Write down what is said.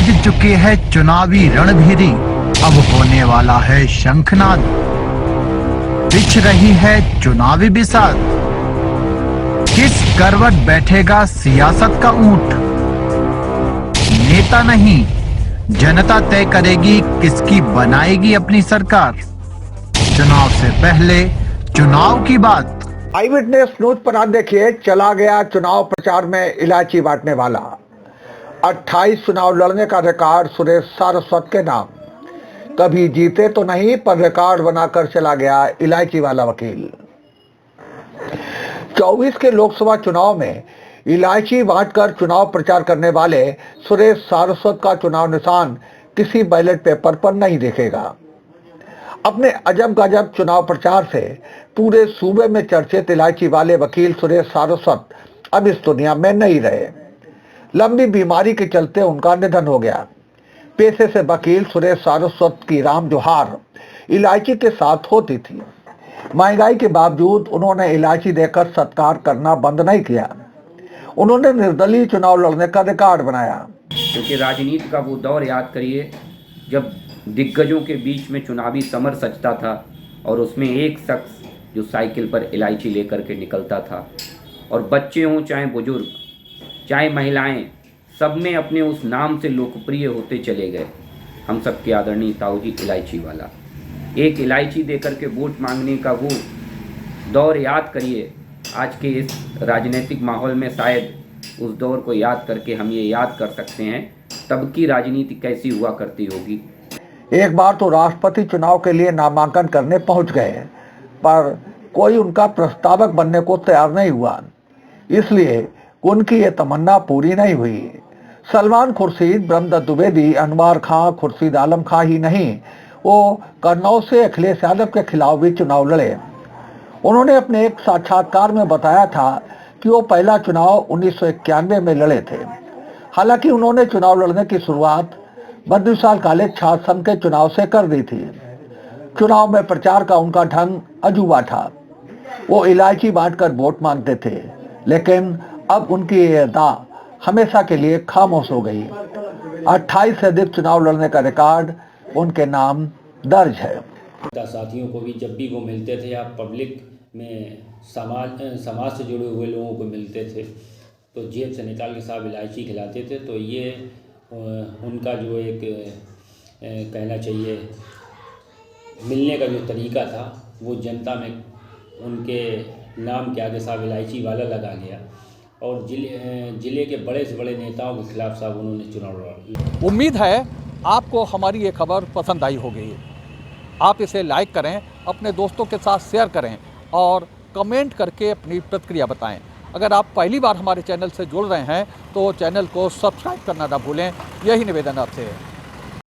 बज चुकी है चुनावी रणभेरी, अब होने वाला है शंखनाद। बिछ रही है चुनावी बिसात, किस करवट बैठेगा सियासत का ऊंट। नेता नहीं जनता तय करेगी किसकी बनाएगी अपनी सरकार। चुनाव से पहले चुनाव की बात। आई विटनेस न्यूज पर आज देखिए, चला गया चुनाव प्रचार में इलायची बांटने वाला। 28 चुनाव लड़ने का रिकॉर्ड सुरेश सारस्वत के नाम। कभी जीते तो नहीं, पर रिकॉर्ड बनाकर चला गया इलायची वाला वकील। 24 के लोकसभा चुनाव में इलायची बांटकर चुनाव प्रचार करने वाले सुरेश सारस्वत का चुनाव निशान किसी बैलेट पेपर पर नहीं दिखेगा। अपने अजब गजब चुनाव प्रचार से पूरे सूबे में चर्चित इलायची वाले वकील सुरेश सारस्वत अब इस दुनिया में नहीं रहे। लंबी बीमारी के चलते उनका निधन हो गया। पेशे से वकील सुरेश सारस्वत की राम जोहार इलायची के साथ होती थी। महंगाई के बावजूद उन्होंने इलायची देकर सत्कार करना बंद नहीं किया। उन्होंने निर्दलीय चुनाव लड़ने का रिकॉर्ड बनाया। क्योंकि राजनीति का वो दौर याद करिए जब दिग्गजों के बीच में चुनावी समर सजता था और उसमें एक शख्स जो साइकिल पर इलायची लेकर के निकलता था, और बच्चे हों चाहे बुजुर्ग चाहे महिलाएं, सब में अपने उस नाम से लोकप्रिय होते चले गए। हम सबके आदरणीय ताऊजी इलायची वाला। एक इलायची देकर के वोट मांगने का वो दौर याद करिए। आज के इस राजनीतिक माहौल में शायद उस दौर को याद करके हम ये याद कर सकते हैं तब की राजनीति कैसी हुआ करती होगी। एक बार तो राष्ट्रपति चुनाव के लिए नामांकन करने पहुंच गए, पर कोई उनका प्रस्तावक बनने को तैयार नहीं हुआ, इसलिए उनकी ये तमन्ना पूरी नहीं हुई। सलमान खुर्शीद, ब्रह्मदत्त द्विवेदी, अनवर खां, खुर्शीद आलम खां ही नहीं, वो कन्नौज से अखिलेश यादव के खिलाफ भी चुनाव लड़े। उन्होंने अपने एक साक्षात्कार में बताया था कि वो पहला चुनाव 1991 में लड़े थे। हालांकि उन्होंने चुनाव लड़ने की शुरुआत बद्रीशाल कॉलेज छात्र संघ के चुनाव से कर दी थी। चुनाव में प्रचार का उनका ढंग अजूबा था। वो इलायची बांटकर वोट मांगते थे, लेकिन अब उनकी ये अदा हमेशा के लिए खामोश हो गई। 28 से अधिक चुनाव लड़ने का रिकॉर्ड उनके नाम दर्ज है। साथियों को भी जब भी वो मिलते थे या पब्लिक में समाज से जुड़े हुए लोगों को मिलते थे तो जेब से निकाल के साहब इलायची खिलाते थे। तो ये उनका जो एक कहना चाहिए मिलने का जो तरीका था वो जनता में उनके नाम के आगे साहब इलायची वाला लगा गया, और जिले के बड़े से बड़े नेताओं के खिलाफ साहब उन्होंने चुनाव लड़ा। उम्मीद है आपको हमारी ये खबर पसंद आई होगी। आप इसे लाइक करें, अपने दोस्तों के साथ शेयर करें और कमेंट करके अपनी प्रतिक्रिया बताएं। अगर आप पहली बार हमारे चैनल से जुड़ रहे हैं तो चैनल को सब्सक्राइब करना ना भूलें। यही निवेदन आपसे है।